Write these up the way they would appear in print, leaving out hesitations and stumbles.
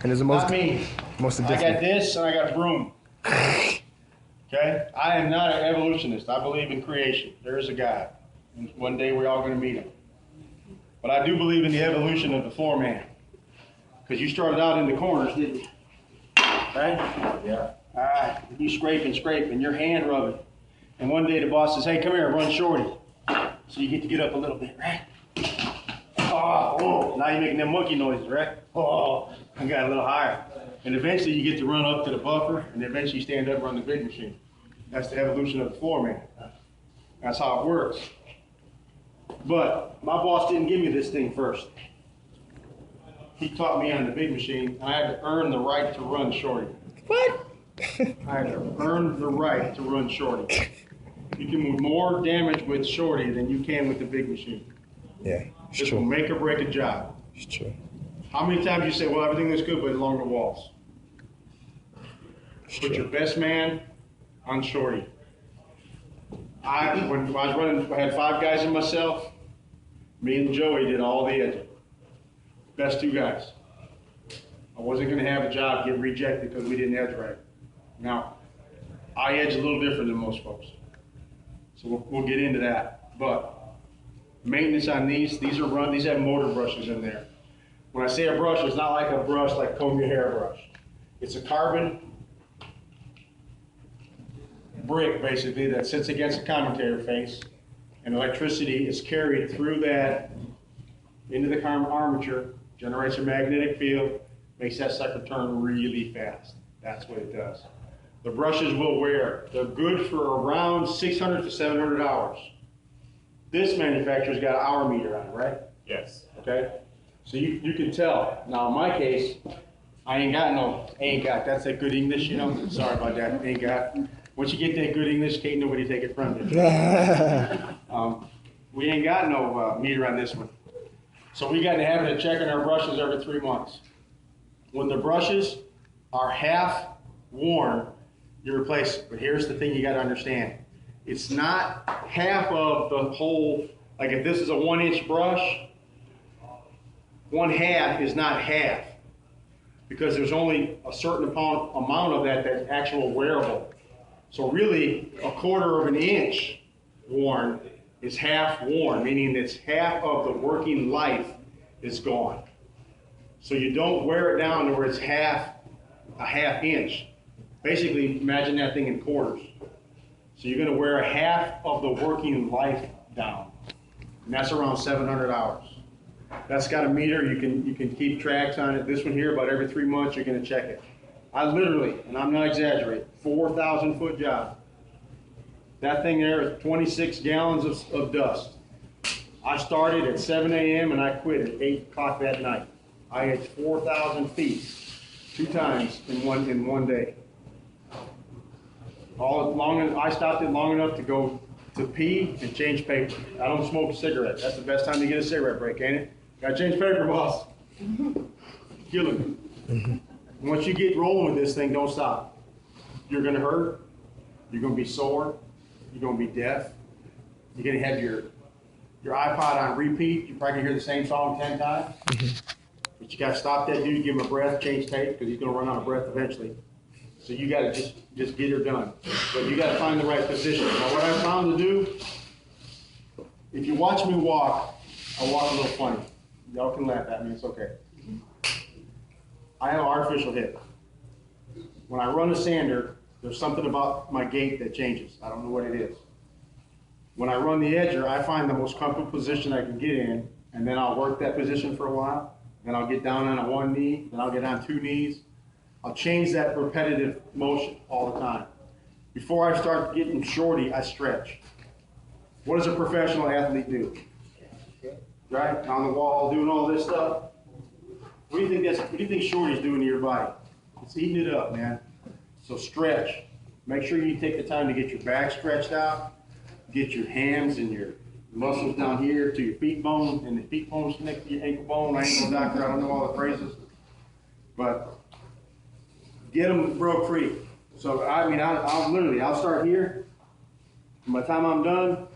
And there's the Not me. most I got different. this and I got broom. Okay? I am not an evolutionist. I believe in creation. There is a God. And one day we're all going to meet him. But I do believe in the evolution of the floor man. Because you started out in the corners, didn't you? Right? Yeah. All right. You scraping, your hand rubbing. And one day the boss says, hey, come here, run shorty. So you get to get up a little bit, right? Oh, now you're making them monkey noises, right? Oh, I got a little higher. And eventually you get to run up to the buffer, and eventually you stand up and run the big machine. That's the evolution of the floor man. That's how it works. But my boss didn't give me this thing first. He taught me on the big machine, and I had to earn the right to run shorty. What? I had to earn the right to run shorty. You can move more damage with shorty than you can with the big machine. Yeah, it's This will true. make or break a job. It's true. How many times you say, well, everything looks good, but along the walls? It's Put your true. best man on shorty. When I was running, I had 5 guys and myself. Me and Joey did all the edging. Best 2 guys. I wasn't going to have a job get rejected because we didn't edge right. Now, I edge a little different than most folks. So we'll get into that. But maintenance on these have motor brushes in there. When I say a brush, it's not like a brush like comb your hair brush. It's a carbon brick, basically, that sits against the commutator face, and electricity is carried through that into the armature, generates a magnetic field, makes that sucker turn really fast. That's what it does. The brushes will wear. They're good for around 600 to 700 hours. This manufacturer's got an hour meter on it, right? Yes. Okay? So you can tell. Now, in my case, that's that good English, you know? Sorry about that, ain't got. Once you get that good English, can't nobody take it from you. We ain't got no meter on this one. So we got in the habit of checking our brushes every 3 months. When the brushes are half worn, you replace it. But here's the thing you got to understand. It's not half of the whole, like if this is a 1-inch brush, 1/2 is not half. Because there's only a certain amount of that that's actual wearable. So really, 1/4 of an inch worn is half worn, meaning it's half of the working life is gone. So you don't wear it down to where it's a half inch. Basically, imagine that thing in quarters. So you're going to wear a half of the working life down, and that's around 700 hours. That's got a meter. You can keep tracks on it. This one here, about every 3 months, you're going to check it. I literally, and I'm not exaggerating, 4,000 foot job. That thing there is 26 gallons of dust. I started at 7 a.m. and I quit at 8 o'clock that night. I had 4,000 feet 2 times in one day. I stopped it long enough to go to pee and change paper. I don't smoke cigarettes. That's the best time to get a cigarette break, ain't it? Gotta change paper, boss. Killing me. Once you get rolling with this thing, don't stop. You're gonna hurt. You're gonna be sore. You're gonna be deaf. You're gonna have your iPod on repeat. You're probably gonna hear the same song 10 times. But you gotta stop that dude, give him a breath, change tape, because he's gonna run out of breath eventually. So you gotta just get her done. But you gotta find the right position. Now what I found to do, if you watch me walk, I walk a little funny. Y'all can laugh at me, it's okay. I have an artificial hip. When I run a sander, there's something about my gait that changes. I don't know what it is. When I run the edger, I find the most comfortable position I can get in, and then I'll work that position for a while. Then I'll get down on a 1 knee, then I'll get on 2 knees. I'll change that repetitive motion all the time. Before I start getting shorty, I stretch. What does a professional athlete do? Right? On the wall, doing all this stuff. What do you think shorty's doing to your body? It's eating it up, man. So stretch. Make sure you take the time to get your back stretched out, get your hams and your muscles down here to your feet bone, and the feet bone's connected to your ankle bone. I ain't no doctor, I don't know all the phrases. But get them broke free. So I'll start here. By the time I'm done,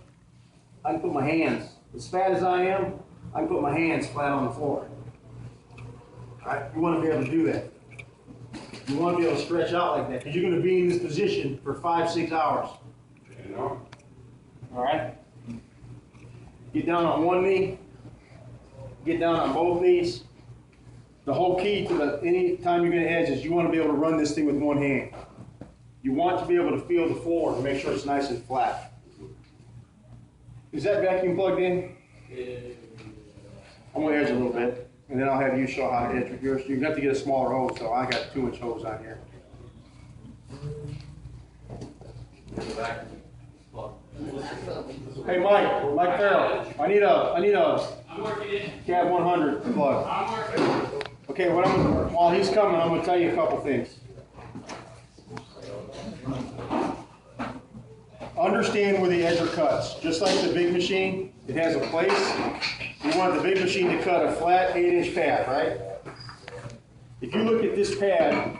I can put my hands, as fat as I am, I can put my hands flat on the floor. All right? You want to be able to do that. You want to be able to stretch out like that because you're going to be in this position for 5-6 hours. All right? Get down on one knee. Get down on both knees. The whole key to any time you're going to edge is you want to be able to run this thing with one hand. You want to be able to feel the floor and make sure it's nice and flat. Is that vacuum plugged in? I'm going to edge a little bit, and then I'll have you show how to edge with yours. You're going to have to get a smaller hose, so I got a 2-inch hose on here. Hey Mike Farrell, I need a Cat 100 plug. Okay, while he's coming, I'm going to tell you a couple things. Understand where the edger cuts. Just like the big machine, it has a place. You want the big machine to cut a flat 8-inch pad, right? If you look at this pad,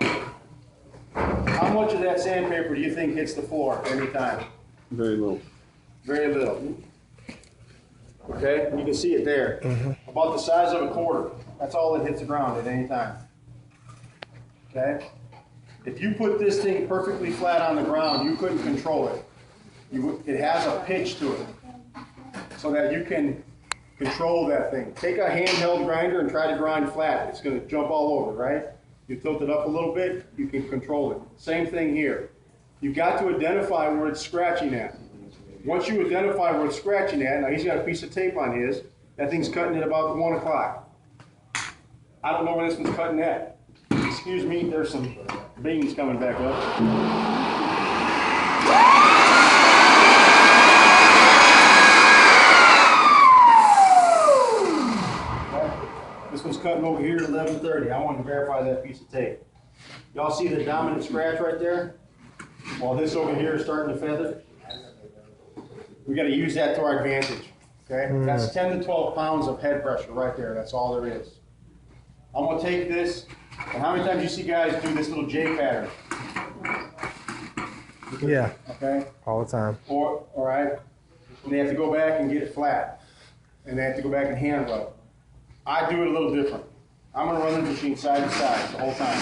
how much of that sandpaper do you think hits the floor at any time? Very little. Very little. Okay, and you can see it there. About the size of a quarter. That's all that hits the ground at any time. Okay? If you put this thing perfectly flat on the ground, you couldn't control it. It has a pitch to it so that you can control that thing. Take a handheld grinder and try to grind flat. It's going to jump all over, right? You tilt it up a little bit, you can control it. Same thing here. You've got to identify where it's scratching at. Once you identify where it's scratching at, now he's got a piece of tape on his, that thing's cutting at about 1 o'clock. I don't know where this one's cutting at. Excuse me, there's some beans coming back up. This one's cutting over here at 11:30. I wanted to verify that piece of tape. Y'all see the dominant scratch right there? While this over here is starting to feather. We got to use that to our advantage. Okay? That's 10 to 12 pounds of head pressure right there. That's all there is. I'm going to take this, and how many times you see guys do this little J pattern? Yeah. Okay? All the time. All right? And they have to go back and get it flat. And they have to go back and hand rub. I do it a little different. I'm going to run the machine side to side the whole time.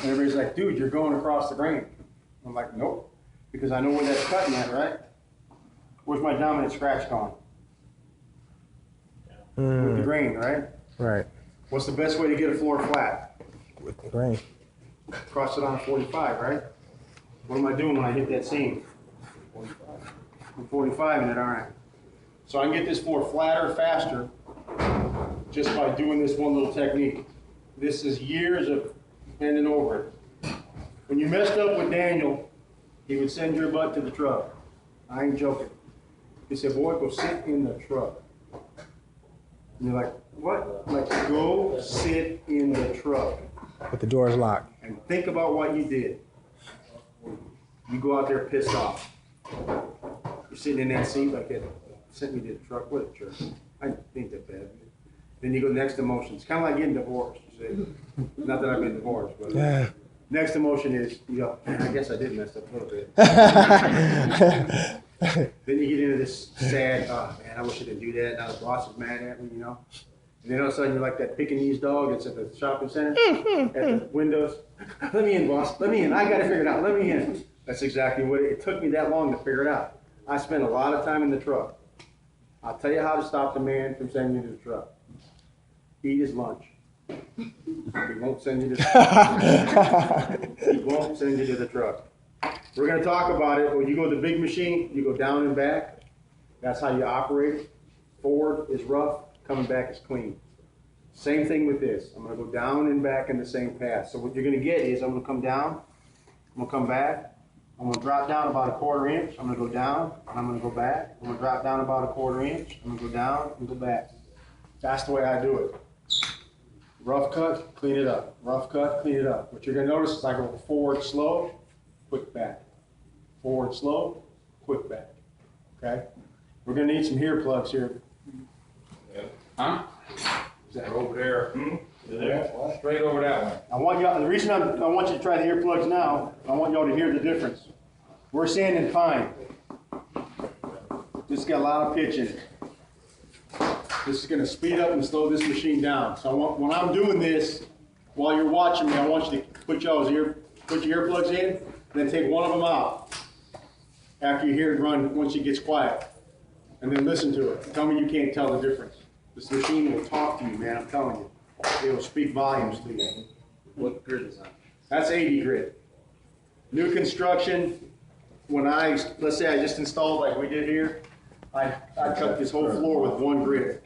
And everybody's like, dude, you're going across the grain. I'm like, nope. Because I know where that's cutting at, right? Where's my dominant scratch going? With the grain, right? Right. What's the best way to get a floor flat? With the grain. Cross it on 45, right? What am I doing when I hit that seam? 45 in it, all right. So I can get this floor flatter faster just by doing this one little technique. This is years of bending over it. When you messed up with Daniel, he would send your butt to the truck. I ain't joking. He said, boy, go sit in the truck. And you're like, what? Like, go sit in the truck. But the door is locked. And think about what you did. You go out there pissed off. You're sitting in that seat like that. Sent me to the truck. What a jerk. I think that bad. Then you go next emotion. It's kind of like getting divorced. You see? Not that I've been divorced, but next emotion is, you go, man, I guess I did mess up a little bit. Then you get into this sad, oh man, I wish I didn't do that. Now the boss is mad at me, you know? And then all of a sudden you're like that Pekingese dog that's at the shopping center, at the windows. Let me in, boss. Let me in. I got to figure it out. Let me in. That's exactly what it took me that long to figure it out. I spent a lot of time in the truck. I'll tell you how to stop the man from sending you to the truck. Eat his lunch. He won't send you to the truck. He won't send you to the truck. We're going to talk about it. When you go to the big machine, you go down and back. That's how you operate it. Forward is rough, coming back is clean. Same thing with this. I'm going to go down and back in the same path. So what you're going to get is I'm going to come down, I'm going to come back, I'm going to drop down about 1/4 inch, I'm going to go down, and I'm going to go back. I'm going to drop down about 1/4 inch, I'm going to go down and go back. That's the way I do it. Rough cut, clean it up. Rough cut, clean it up. What you're going to notice is I go forward slow, quick back. Forward slow, quick back. Okay? We're going to need some ear plugs here. Huh? Is that over there? Yeah. Straight over that way. I want y'all. The reason I want you to try the earplugs now, I want y'all to hear the difference. We're sanding pine. This has got a lot of pitch in it. This is going to speed up and slow this machine down. So when I'm doing this, while you're watching me, I want you to put your earplugs in, then take one of them out after you hear it run, once it gets quiet. And then listen to it. Tell me you can't tell the difference. This machine will talk to you, man, I'm telling you. It'll speak volumes to you. What grid is that? That's 80 grid. New construction, let's say I just installed like we did here, I cut this whole floor with one grid.